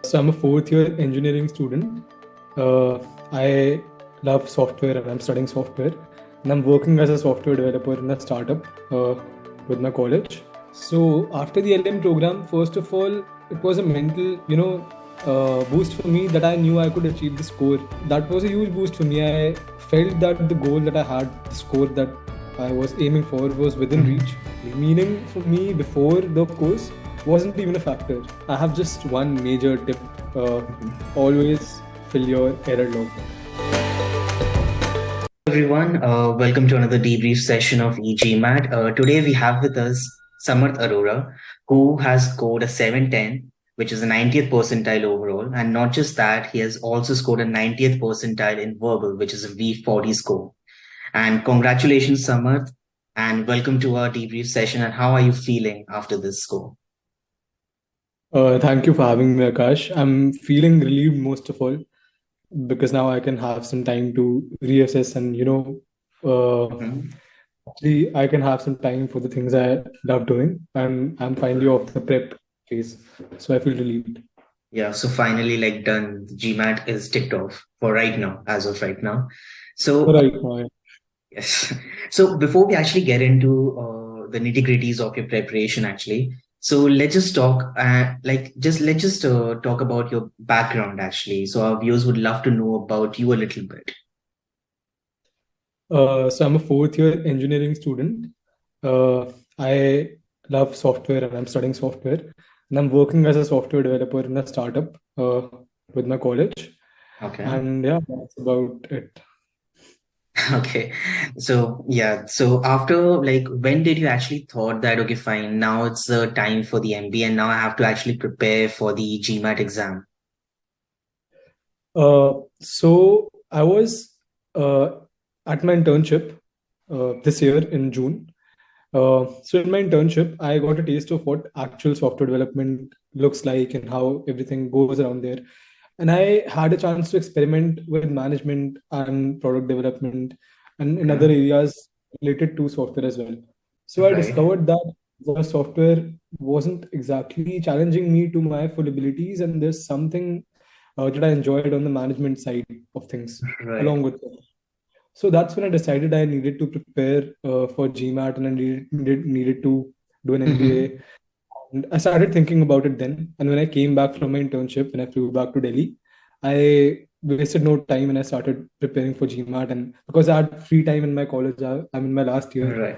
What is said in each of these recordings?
So I'm a fourth year engineering student. I love software and I'm studying software. And I'm working as a software developer in a startup with my college. So after the LM program, first of all, it was a mental, boost for me that I knew I could achieve the score. That was a huge boost for me. I felt that the goal that I had, the score that I was aiming for, was within reach. Meaning for me before the course wasn't even a factor. I have just one major tip. Always fill your error log. Everyone, welcome to another debrief session of e-GMAT. Today we have with us Samarth Arora, who has scored a 710, which is a 90th percentile overall. And not just that, he has also scored a 90th percentile in verbal, which is a V40 score. And congratulations, Samarth, and welcome to our debrief session. And how are you feeling after this score? Thank you for having me, Akash. I'm feeling relieved most of all because now I can have some time to reassess and Mhm. actually I can have some time for the things I love doing, and I'm finally off the prep phase, so I feel relieved. Yeah, so finally, like done, the GMAT is ticked off for right now, as of right now. All So right, now. yes. So before we actually get into the nitty-gritties of your preparation, actually, so let's just talk, let's just talk about your background, actually. So our viewers would love to know about you a little bit. So I'm a fourth year engineering student. I love software and I'm studying software, and I'm working as a software developer in a startup with my college. Okay. And yeah, that's about it. Okay. So yeah. So after like, when did you actually thought that, okay, fine, now it's the time for the MBA and now I have to actually prepare for the GMAT exam? So I was uh, at my internship this year in June. So in my internship, I got a taste of what actual software development looks like and how everything goes around there. And I had a chance to experiment with management and product development and in other Okay. areas related to software as well. So I Right. discovered that the software wasn't exactly challenging me to my full abilities, and there's something that I enjoyed on the management side of things Right. along with it. So that's when I decided I needed to prepare for GMAT and I needed to do an Mm-hmm. MBA. And I started thinking about it then. And when I came back from my internship, when I flew back to Delhi, I wasted no time and I started preparing for GMAT. And because I had free time in my college, I'm in my last year. Right.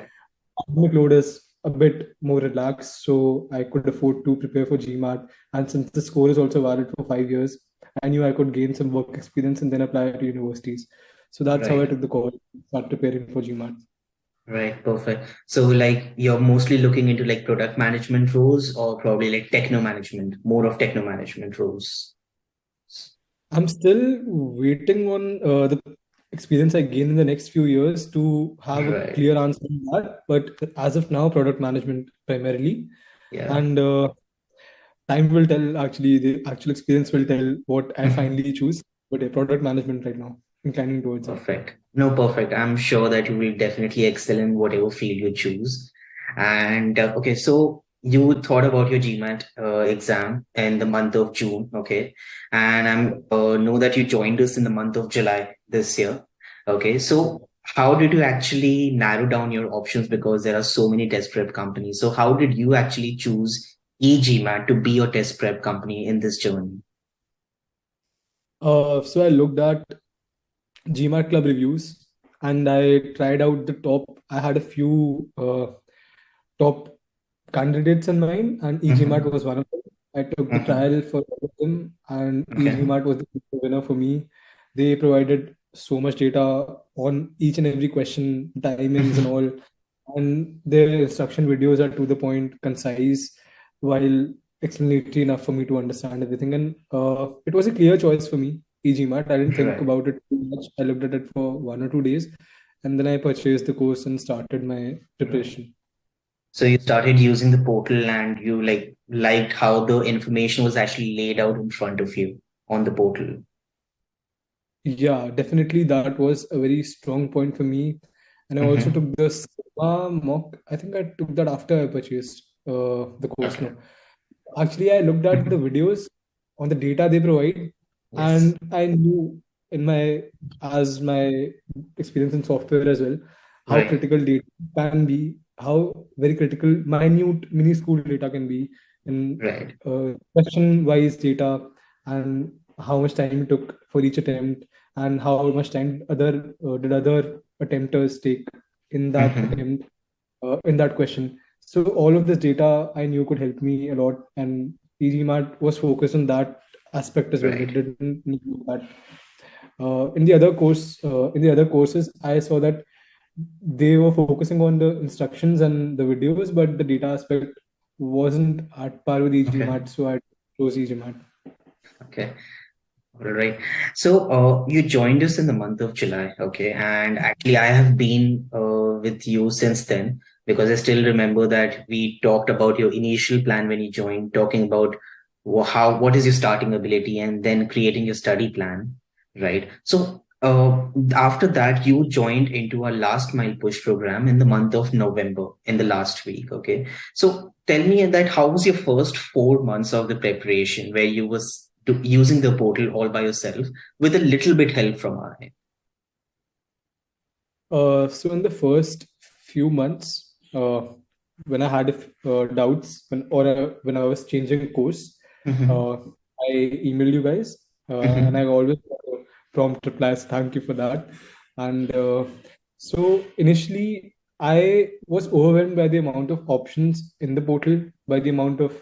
Academic load is a bit more relaxed, so I could afford to prepare for GMAT. And since the score is also valid for 5 years, I knew I could gain some work experience and then apply to universities. So that's how I Right. took the call, start preparing for GMAT. Right, perfect. So like you're mostly looking into like product management roles or probably like techno management, more of techno management roles. I'm still waiting on the experience I gain in the next few years to have a Right. clear answer on that. But as of now, product management primarily. Yeah. And time will tell, actually, the actual experience will tell what I finally choose. But product management right now, inclining towards it. Perfect. No, perfect. I'm sure that you will definitely excel in whatever field you choose. And okay, so you thought about your GMAT exam in the month of June, okay? And I'm know that you joined us in the month of July this year. Okay, so how did you actually narrow down your options because there are so many test prep companies? So how did you actually choose e-GMAT to be your test prep company in this journey? So I looked at GMAT club reviews and I tried out the top. I had a few top candidates in mind, and e-GMAT Hmm. was one of them. I took the Hmm. trial for all of them, and Okay. e-GMAT was the winner for me. They provided so much data on each and every question, timings and all, and their instruction videos are to the point, concise, while explanatory enough for me to understand everything. And it was a clear choice for me, e-GMAT. I didn't think Right. about it too much. I looked at it for 1 or 2 days, and then I purchased the course and started my Right. preparation. So you started using the portal and you like liked how the information was actually laid out in front of you on the portal. Yeah, definitely that was a very strong point for me. And I also Hmm. took the Sigma mock. I think I took that after I purchased the course. Okay. No, actually, I looked at the Mhm. videos on the data they provide. Yes. And I knew in my as my experience in software as well, how Right. critical data can be, how very critical minute mini school data can be in Right. question-wise data, and how much time it took for each attempt, and how much time did other attempters take in that Mm-hmm. attempt, in that question. So all of this data I knew could help me a lot, and e-GMAT was focused on that aspect as well. It Right. didn't need that. In the other courses, I saw that they were focusing on the instructions and the videos, but the data aspect wasn't at par with Okay. e-GMAT, so I chose e-GMAT. Okay. All right. So, you joined us in the month of July, okay? And actually, I have been with you since then because I still remember that we talked about your initial plan when you joined, talking about what is your starting ability, and then creating your study plan, right? So, after that, you joined into our last mile push program in the month of November, in the last week, okay? So, tell me that how was your first 4 months of the preparation where you was using the portal all by yourself with a little bit help from our end? So in the first few months, when I had doubts when I was changing course, Mm-hmm. uh, I emailed you guys, and I Mm-hmm. always got a prompt replies. Thank you for that. And so initially, I was overwhelmed by the amount of options in the portal, by the amount of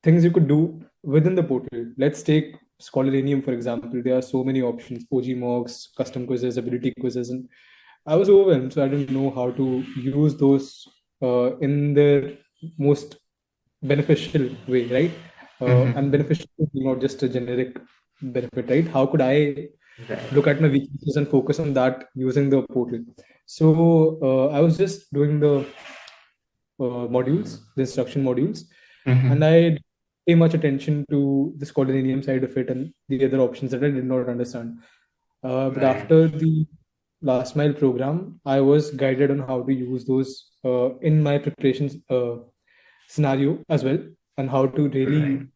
things you could do within the portal. Let's take Scholaranium, for example. There are so many options: OG mocks, custom quizzes, ability quizzes, and I was overwhelmed. So I didn't know how to use those in their most beneficial way, right? And Mm-hmm. beneficial is not just a generic benefit, right? How could I Right. look at my weaknesses and focus on that using the portal? So I was just doing the modules, the instruction modules, and Mm-hmm. I pay much attention to the Scholarium side of it and the other options that I did not understand. But Right. after the last mile program, I was guided on how to use those in my preparations scenario as well, and how to Right. really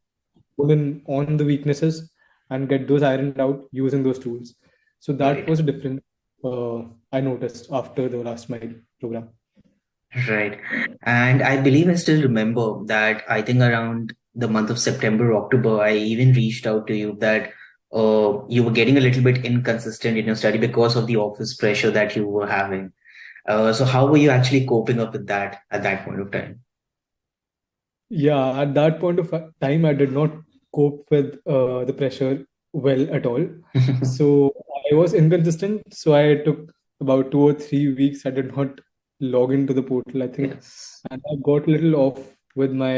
pull in on the weaknesses and get those ironed out using those tools. So that Right. was a difference I noticed after the last mile program. Right. And I believe I still remember that I think around the month of September, October, I even reached out to you that you were getting a little bit inconsistent in your study because of the office pressure that you were having. So how were you actually coping up with that at that point of time? Yeah, at that point of time, I did not cope with the pressure well at all. So I was inconsistent. So I took about 2 or 3 weeks. I did not log into the portal, I think, Yes. and I got a little off with my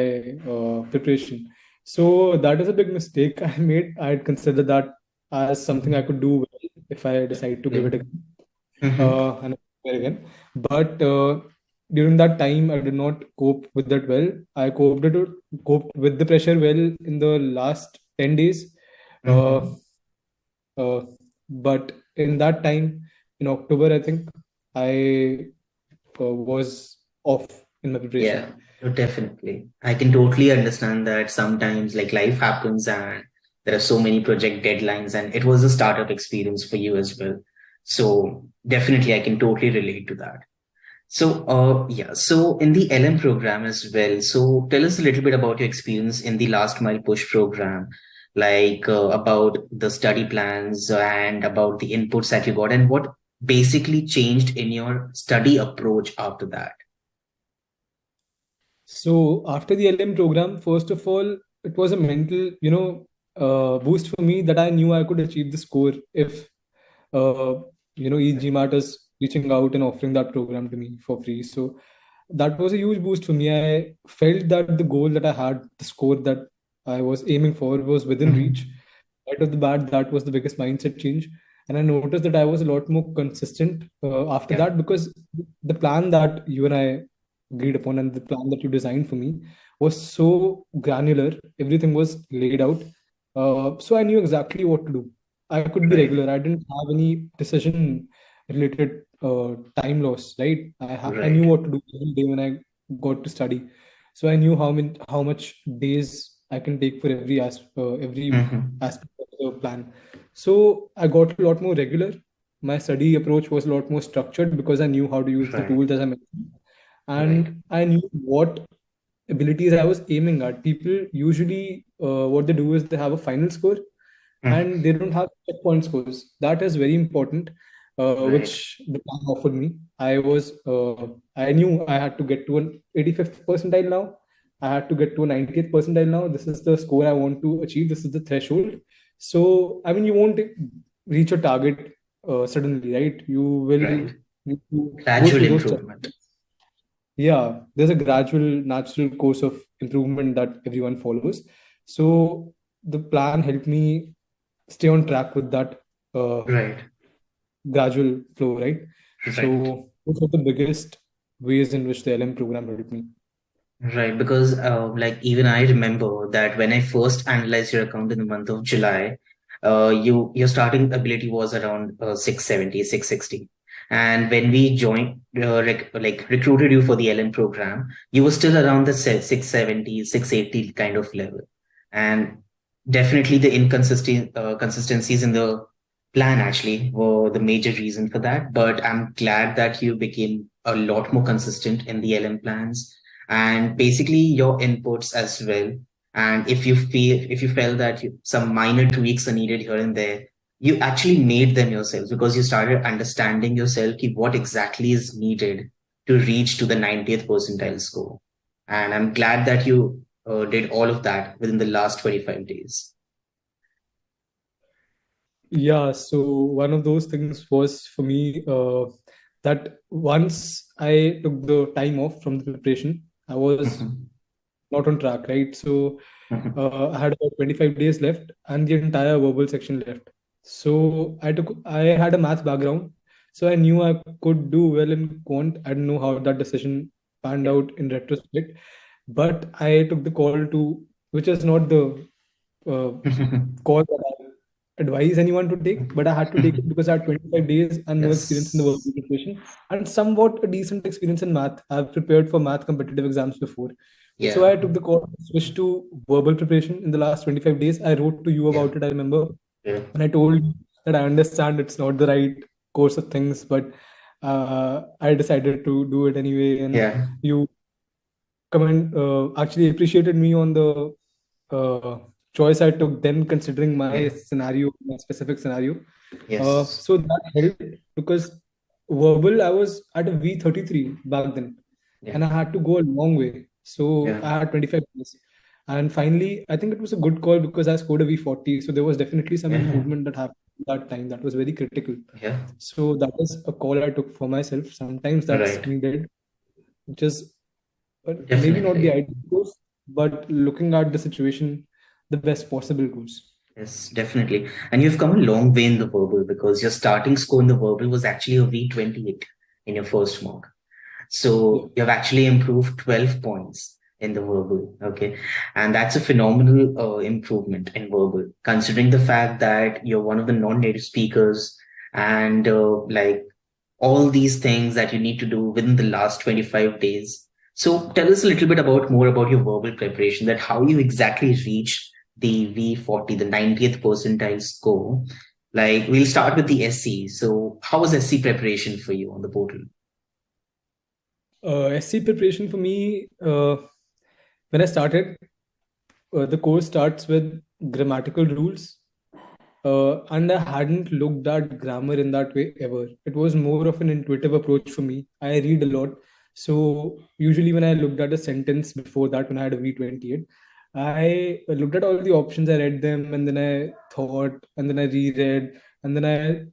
preparation. So that is a big mistake I made. I had considered that as something I could do well if I decide to give it a Okay. go, Mm-hmm. and again. But during that time, I did not cope with that well. I coped with the pressure well in the last 10 days. Uh, Mm-hmm. uh, but in that time, in October, I think I was off in my Yeah, preparation. no, definitely. I can totally understand that sometimes like life happens and there are so many project deadlines and it was a startup experience for you as well. So definitely I can totally relate to that. So yeah, so in the LM program as well. So tell us a little bit about your experience in the last mile push program, like about the study plans and about the inputs that you got and what basically changed in your study approach after that. So after the LM program, first of all, it was a mental, boost for me that I knew I could achieve the score if, uh, e-GMAT is reaching out and offering that program to me for free. So that was a huge boost for me. I felt that the goal that I had, the score that I was aiming for, was within reach. Mhm. Right off the bat, that was the biggest mindset change. And I noticed that I was a lot more consistent after Yeah. that, because the plan that you and I agreed upon and the plan that you designed for me was so granular. Everything was laid out. So I knew exactly what to do. I could be Right. regular. I didn't have any decision related time loss, right? I knew Right. what to do every day when I got to study. So I knew how much days I can take for every Mhm. aspect of the plan. So I got a lot more regular. My study approach was a lot more structured because I knew how to use the Right. tools, as I mentioned, Right. and I knew what abilities I was aiming at. People usually, what they do is they have a final score Mhm. and they don't have checkpoint scores. That is very important, Right. which the plan offered me. I knew I had to get to an 85th percentile now. I had to get to a 90th percentile now. This is the score I want to achieve. This is the threshold. So, I mean, you won't reach your target suddenly, right? You will Right. need to go Gradual through those improvement. checkpoints. Yeah, there's a gradual, natural course of improvement that everyone follows. So the plan helped me stay on track with that uh, Right. gradual flow, right? Right. So those are the biggest ways in which the LM program helped me. Right, because like even I remember that when I first analyzed your account in the month of July, your starting ability was around 670, 660. And when we joined, like recruited you for the LM program, you were still around the 670, 680 kind of level. And definitely the consistencies in the plan actually were the major reason for that. But I'm glad that you became a lot more consistent in the LM plans and basically your inputs as well. And if you felt that some minor tweaks are needed here and there, you actually made them yourself because you started understanding yourself what exactly is needed to reach to the 90th percentile score. And I'm glad that you did all of that within the last 25 days. Yeah, so one of those things was for me that once I took the time off from the preparation, I was Mhm. not on track, right? So Mhm. I had about 25 days left and the entire verbal section left. So I had a math background, so I knew I could do well in quant. I didn't know how that decision panned Yeah. out in retrospect, but I took the call to, which is not the uh, call that I advise anyone to take, but I had to take it because I had 25 days and no experience in the verbal Yes. preparation and somewhat a decent experience in math. I've prepared for math competitive exams before. So Yeah. I took the call to switch to verbal preparation in the last 25 days. I wrote to you Yeah. about it, I remember. Yeah. And I told you that I understand it's not the right course of things, but I decided to do it anyway. And Yeah. you actually appreciated me on the uh, choice I took then, considering my Yeah. scenario, my specific scenario. Yes. So that helped because verbal, I was at a V33 back then, Yeah. and I had to go a long way. So Yeah. I had 25 minutes. And finally, I think it was a good call because I scored a V40. So there was definitely some Yeah. improvement that happened at that time that was very critical. Yeah. So that is a call I took for myself. Sometimes that's Right. needed, which is maybe not the Definitely. ideal course, but looking at the situation, the best possible course. Yes, definitely. And you've come a long way in the verbal because your starting score in the verbal was actually a V28 in your first mock. Yeah. So you've actually improved 12 points in the verbal. Okay. And that's a phenomenal improvement in verbal, considering the fact that you're one of the non-native speakers and like all these things that you need to do within the last 25 days. So tell us a little bit about more about your verbal preparation, that how you exactly reached the V40, the 90th percentile score. Like we'll start with the SC. So how was SC preparation for you on the portal? SC preparation for me, when I started, the course starts with grammatical rules. And I hadn't looked at grammar in that way ever. It was more of an intuitive approach for me. I read a lot. So usually when I looked at a sentence before that, when I had a V28, I looked at all the options, I read them, and then I thought, and then I reread, and then I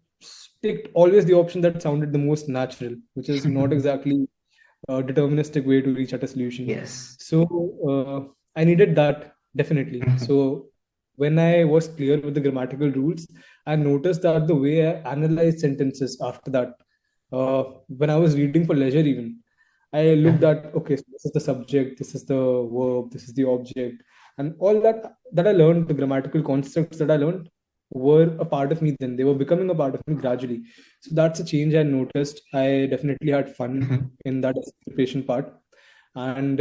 picked always the option that sounded the most natural, which is not exactly a deterministic way to reach at a solution. Yes. So I needed that definitely. So when I was clear with the grammatical rules, I noticed that the way I analyzed sentences after that, when I was reading for leisure, even I Yeah. looked at, okay, so this is the subject, this is the verb, this is the object, and all that I learned, the grammatical constructs that I learned were a part of me then. They were becoming a part of me gradually. So that's a change I noticed. I definitely had fun in that anticipation part. And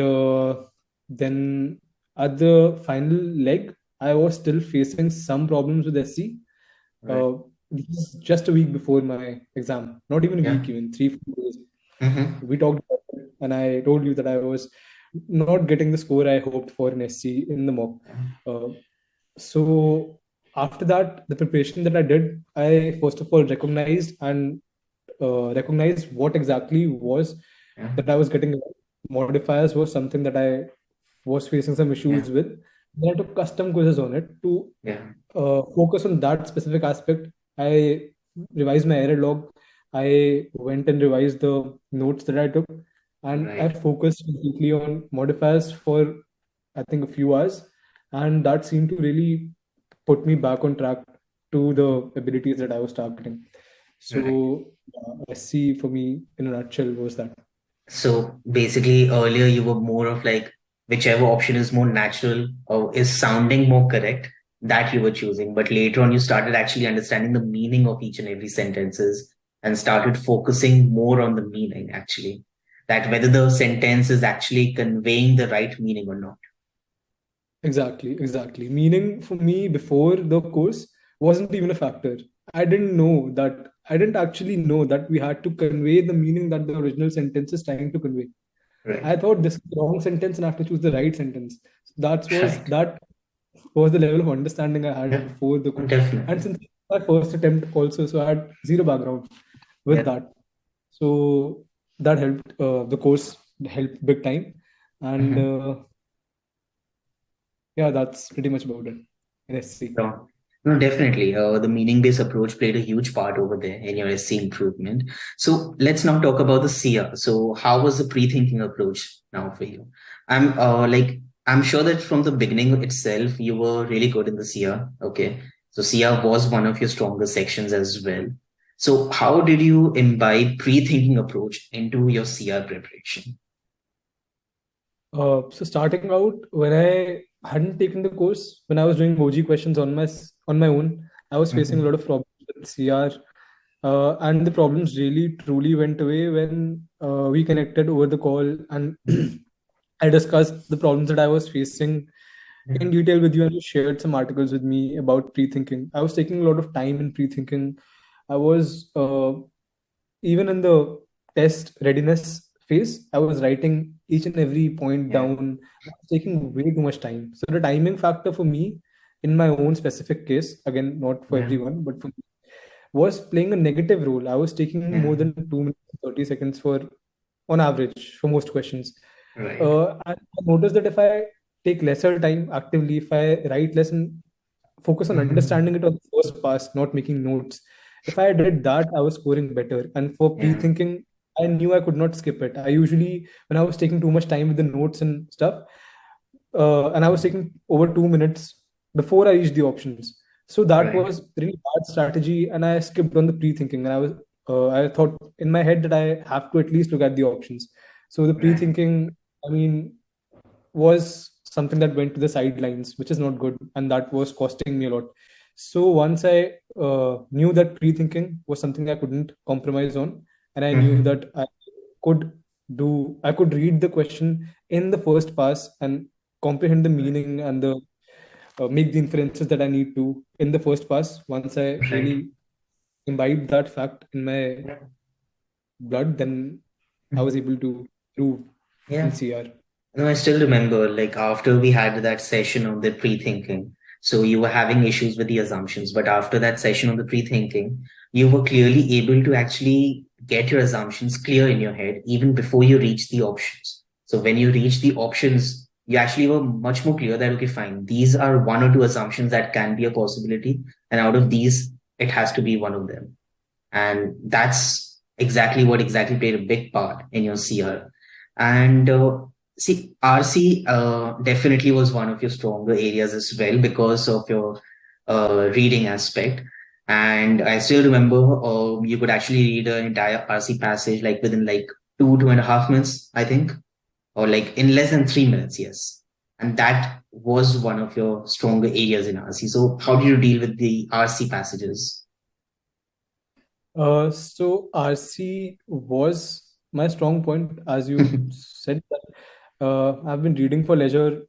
then at the final leg, I was still facing some problems with SC. Right. This is just a week before my exam, not even a Yeah. week, even 3 4 days. Mm-hmm. We talked about it, and I told you that I was not getting the score I hoped for in SC in the mock. Uh, so after that, the preparation that I did, I first of all recognized what exactly was Yeah. that I was getting wrong. Modifiers was something that I was facing some Yeah. issues with. Then I took custom quizzes on it to Yeah. focus on that specific aspect. I revised my error log. I went and revised the notes that I took, and I Right. focused completely on modifiers for I think a few hours, and that seemed to really put me back on track to the abilities that I was targeting. Right. So SC for me in a nutshell was that. So basically, earlier you were more of like whichever option is more natural or is sounding more correct, that you were choosing. But later on, you started actually understanding the meaning of each and every sentences and started focusing more on the meaning, actually, that whether the sentence is actually conveying the right meaning or not. Exactly, exactly. Meaning for me before the course wasn't even a factor. I didn't actually know that we had to convey the meaning that the original sentence is trying to convey. Right. I thought this is the wrong sentence and I have to choose the right sentence. So Right. that was the level of understanding I had Yeah. before the course. And Definitely. since it was my first attempt also, so I had zero background with Yeah. that. So that helped. The course helped big time, and Mhm. yeah, that's pretty much about it in SC. No, no, definitely. The meaning-based approach played a huge part over there in your SC improvement. So let's now talk about the CR. So how was the pre-thinking approach now for you? I'm sure that from the beginning itself, you were really good in the CR. Okay. So CR was one of your stronger sections as well. So how did you imbibe pre-thinking approach into your CR preparation? So starting out, when I hadn't taken the course, when I was doing OG questions on my own, I was facing a lot Mhm. of problems with CR, and the problems really truly went away when we connected over the call, and I discussed the problems that I was facing Yeah. in detail with you, and you shared some articles with me about pre-thinking. I was taking a lot of time in pre-thinking. I was even in the test readiness phase, I was writing each and every point Yeah. down. I was taking way too much time. So the timing factor for me, in my own specific case, again, not for Yeah. everyone, but for me, was playing a negative role. I was taking Yeah. more than 2 minutes and 30 seconds for, on average, for most questions. Right. And I noticed that if I take lesser time actively, if I write less and focus on Mhm. understanding it on the first pass, not making notes. If I did that, I was scoring better. And for Yeah. pre-thinking, I knew I could not skip it. I usually, when I was taking too much time with the notes and stuff, and I was taking over 2 minutes before I reached the options. So that Right. was really bad strategy, and I skipped on the pre-thinking. And I thought in my head that I have to at least look at the options. So the Right. pre-thinking, I mean, was something that went to the sidelines, which is not good, and that was costing me a lot. So once I knew that pre-thinking was something I couldn't compromise on, and I knew Mhm. that could I could read the question in the first pass and comprehend the Right. meaning and the make the inferences that I need to in the first pass. Once I Right. really imbibed that fact in my Yeah. blood, then I was Mhm. able to prove in Yeah. CR. No, I still remember, like, after we had that session on the pre-thinking, so you were having issues with the assumptions, but after that session on the pre-thinking, you were clearly able to actually get your assumptions clear in your head even before you reach the options. So when you reach the options, you actually were much more clear that, okay, fine, these are one or two assumptions that can be a possibility, and out of these, it has to be one of them. And that's exactly what exactly played a big part in your CR. And see, RC definitely was one of your stronger areas as well because of your reading aspect. And I still remember you could actually read an entire RC passage like within like 2.5 minutes, I think, or like in less than 3 minutes, yes. And that was one of your stronger areas in RC. So how do you deal with the RC passages? So RC was my strong point, as you said. That I've been reading for leisure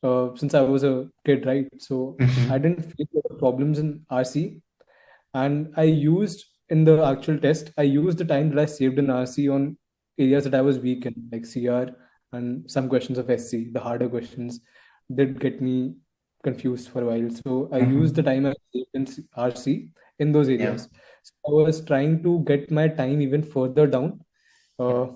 since I was a kid, right? So I Mm-hmm. didn't face a lot of problems in RC, and I used in the actual test, I used the time that I saved in RC on areas that I was weak in, like CR and some questions of SC. The harder questions did get me confused for a while. So I used the Mm-hmm. time I saved in RC in those Yeah. areas. So I was trying to get my time even further down Yeah. uh,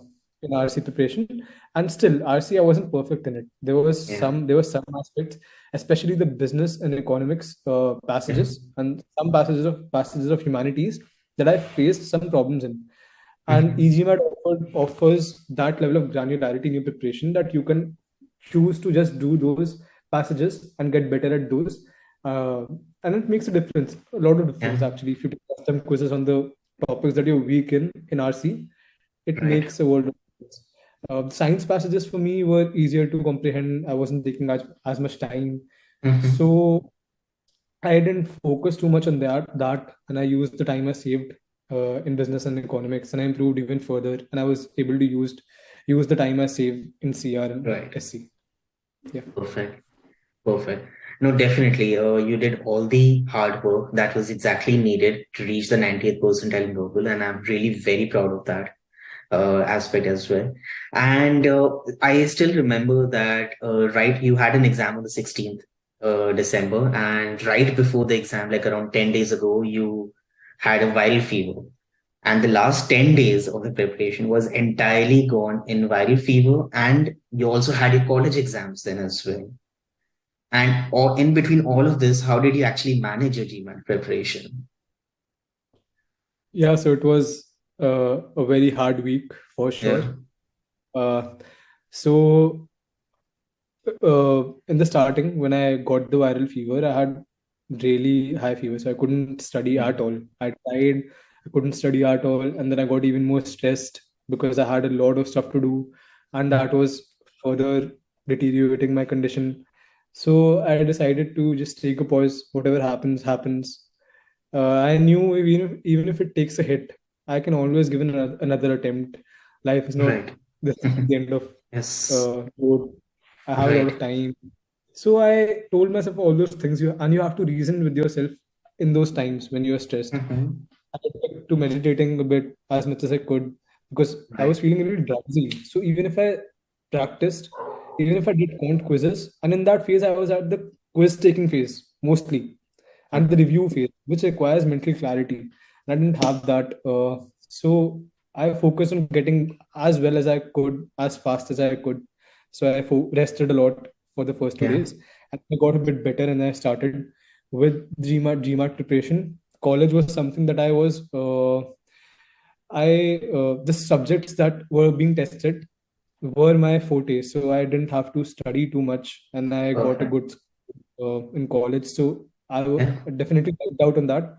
in RC preparation, and still RC I wasn't perfect in it. Yeah. There were some aspects, especially the business and economics Yeah. passages and some passages of humanities that I faced some problems in. And Mm-hmm. e-GMAT offers that level of granularity in your preparation that you can choose to just do those passages and get better at those. Uh, and it makes a difference, a lot of difference Yeah. actually. If you take custom quizzes on the topics that you're weak in RC, it Right. makes a world of difference. Science passages for me were easier to comprehend. I wasn't taking as much time. Mm-hmm. So I didn't focus too much on that, and I used the time I saved in business and economics, and I improved even further. And I was able to use the time I saved in CR and Right. SC. Yeah. Perfect. Perfect. No, definitely. You did all the hard work that was exactly needed to reach the 90th percentile in verbal, and I'm really very proud of that aspect as well. And I still remember that, right, you had an exam on the 16th December, and right before the exam, like around 10 days ago, you had a viral fever. And the last 10 days of the preparation was entirely gone in viral fever, and you also had your college exams then as well. And or in between all of this, how did you actually manage your GMAT preparation? Yeah. So it was a very hard week for sure. Yeah. Uh, so in the starting, when I got the viral fever, I had really high fever, so I couldn't study Yeah. at all. I tried, I couldn't study at all, and then I got even more stressed because I had a lot of stuff to do, and that was further deteriorating my condition. So I decided to just take a pause. Whatever happens, happens. I knew even if it takes a hit, I can always give it another attempt. Life is not Right. the end of Yes. road. I have a lot of Right. time. So I told myself all those things, and you have to reason with yourself in those times when you're stressed. Mhm. I took to meditating a bit as much as I could because I was Right. feeling a little drowsy. So even if I practiced, even if I did count quizzes, and in that phase I was at the quiz taking phase mostly, and the Mhm. review phase, which requires mental clarity. And I didn't have that. So I focused on getting as well as I could, as fast as I could. So I rested a lot for the first two Yeah. days, and I got a bit better, and I started with GMAT preparation. College was something that I was the subjects that were being tested were my forte, so I didn't have to study too much, and I got a Perfect. good in college. So Yeah. definitely helped out on that,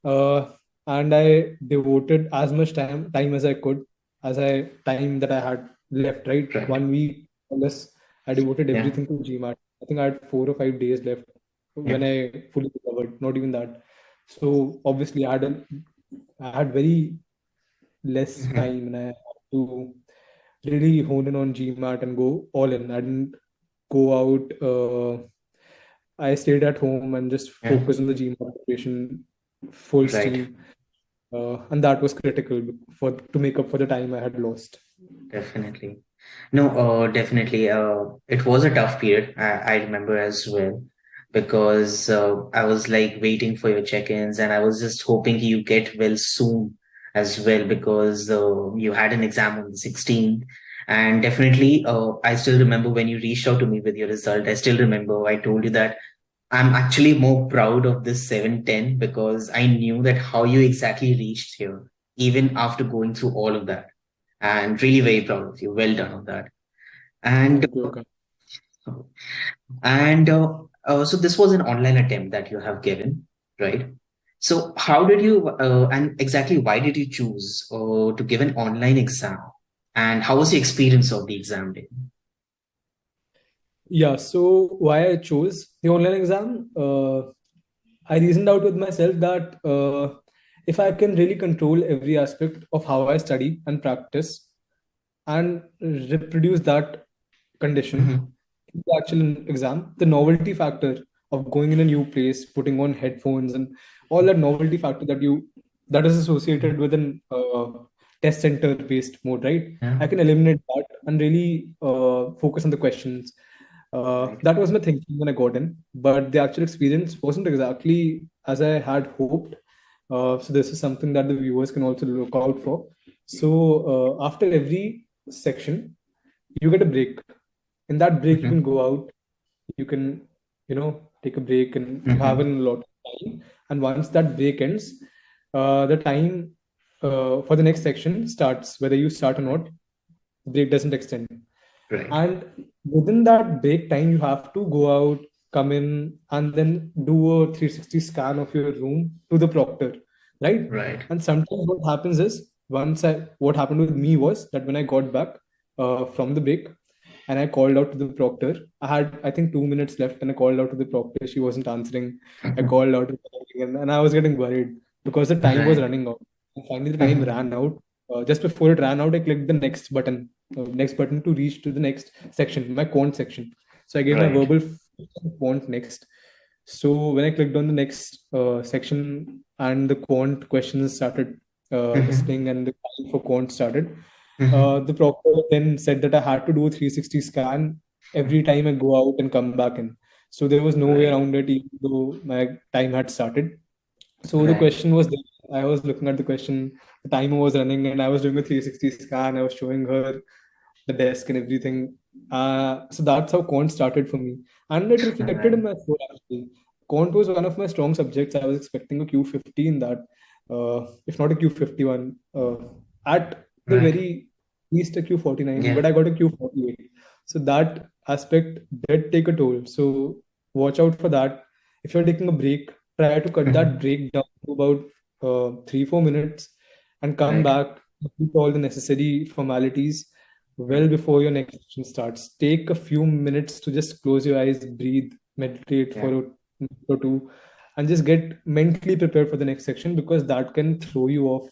uh, and I devoted as much time as I could, as I time that I had left. Right, Right. 1 week or less, I devoted Yeah. everything to GMAT. I think I had 4 or 5 days left Yeah. when I fully recovered. Not even that. So obviously, I had very less Mhm. time, and I had to really hone in on GMAT and go all in. I didn't go out. I stayed at home and just Yeah. focused on the GMAT preparation full Right. steam, and that was critical for to make up for the time I had lost. Definitely. No, definitely. It was a tough period. I remember as well because I was like waiting for your check-ins, and I was just hoping you get well soon as well because you had an exam on the 16th. And definitely, I still remember when you reached out to me with your result. I still remember I told you that I'm actually more proud of this 710 because I knew that how you exactly reached here, even after going through all of that. And really very proud of you. Well done on that. And Thank you, Akash. so this was an online attempt that you have given, right? So how did you and exactly why did you choose to give an online exam? And how was the experience of the exam day? Yeah, so why I chose the online exam, I reasoned out with myself that if I can really control every aspect of how I study and practice and reproduce that condition Mhm. the actual exam, the novelty factor of going in a new place, putting on headphones, and all that novelty factor that is associated with an test center based mode, right? Yeah. I can eliminate that and really focus on the questions. Right. That was my thinking when I got in, but the actual experience wasn't exactly as I had hoped. So this is something that the viewers can also look out for. So after every section, you get a break. In that break, you Mm-hmm. can go out, you can, take a break, and you have a Mm-hmm. lot of time. And once that break ends, the time for the next section starts, whether you start or Right. not. The break doesn't extend. Right. And within that break time, you have to go out, come in, and then do a 360 scan of your room to the proctor, right? Right. And sometimes what happens is, what happened with me was that when I got back from the break and I called out to the proctor, I had, I think, 2 minutes left, and I called out to the proctor. She wasn't answering. I Mm-hmm. called out to her again, and I was getting worried because the time was Right. running out. And finally, the time Mm-hmm. ran out. Just before it ran out, I clicked the next button to reach to the next section, my quant section. So I gave my Right. verbal quant next. So when I clicked on the next section and the quant questions started Mm-hmm. displaying and the time for quant started, Mm-hmm. the proctor then said that I had to do a 360 scan every time I go out and come back in. So there was no way Right. around it, even though my time had started. So the Right. question was there. I was looking at the question, the timer was running, and I was doing a 360 scan. I was showing her the desk and everything. So that's how quant started for me. And it reflected in Right. my score actually. Quant was one of my strong subjects. I was expecting a Q50 in that, if not a Q51. At the Right. very least a Q49, Yeah. but I got a Q48. So that aspect did take a toll. So watch out for that. If you're taking a break, try to cut that Mm-hmm. break down to about 3-4 minutes and come Right. back, complete all the necessary formalities well Right. before your next session starts. Take a few minutes to just close your eyes, breathe, meditate for Yeah. a minute or two, and just get mentally prepared for the next section, because that can throw you off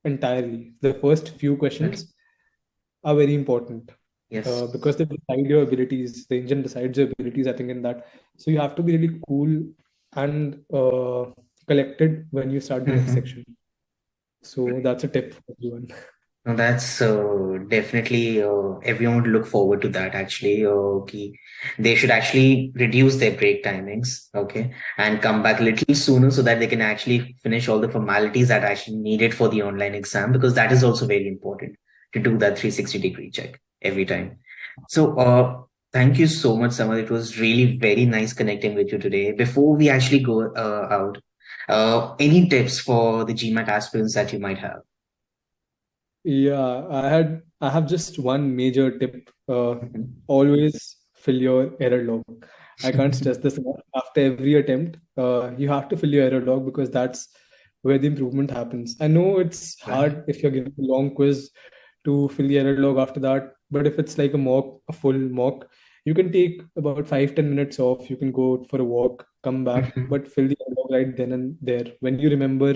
entirely. The first few Right. questions are very important Yes. because they decide your abilities. The engine decides your abilities, I think, in that. So you have to be really cool and collected when you start the next Mm-hmm. section. So that's a tip for everyone. No, that's definitely everyone would look forward to that actually. Okay. They should actually reduce their break timings, okay, and come back a little sooner so that they can actually finish all the formalities that are actually needed for the online exam, because that is also very important to do that 360-degree check every time. So, thank you so much, Samar. It was really very nice connecting with you today. Before we actually go out, any tips for the GMAT aspirants that you might have? Yeah, I have just one major tip. Mhm. Always fill your error log. I can't stress this enough. After every attempt, you have to fill your error log, because that's where the improvement happens. I know it's Right. hard if you're giving a long quiz to fill the error log after that, but if it's like a mock, a full mock, you can take about 5-10 minutes off. You can go for a walk, come back, Mhm. but fill the error log right then and there when you remember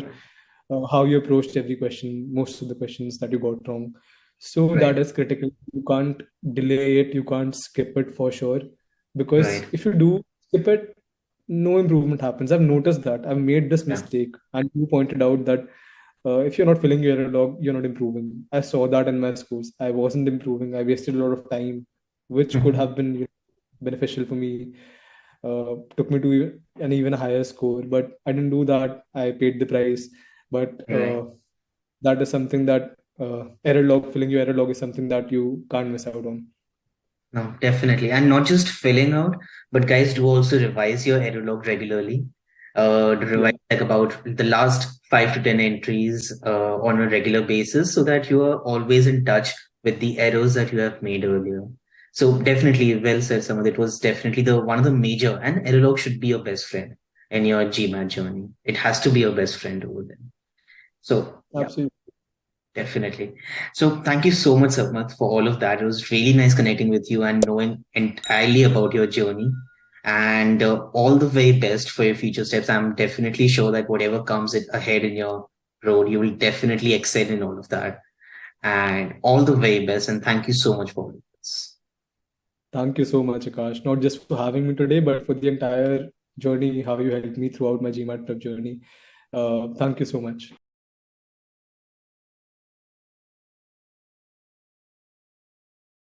how you approached every question, most of the questions that you got wrong. So that Right. is critical. You can't delay it, you can't skip it for sure. Because Right. if you do skip it, no improvement happens. I've noticed that. I've made this Yeah. mistake. And you pointed out that if you're not filling your error log, you're not improving. I saw that in my scores. I wasn't improving. I wasted a lot of time, which could Mhm. have been beneficial for me. Took me to an even higher score, but I didn't do that. I paid the price. But Right. that is something that filling your error log is something that you can't miss out on. No, definitely. And not just filling out, but guys, do also revise your error log regularly. To revise Yeah, like about the last 5 to 10 entries on a regular basis so that you are always in touch with the errors that you have made earlier. So definitely well said, Samad. It was definitely the one of the major, and error log should be your best friend in your GMAT journey. It has to be your best friend over there. So yeah. absolutely. Definitely. So thank you so much, Samarth, for all of that. It was really nice connecting with you and knowing entirely about your journey. And all the very best for your future steps. I'm definitely sure that whatever comes ahead in your road, you will definitely excel in all of that. And all the very best. And thank you so much for all of this. Thank you so much, Akash. Not just for having me today, but for the entire journey, how you helped me throughout my GMAT prep journey. Thank you so much.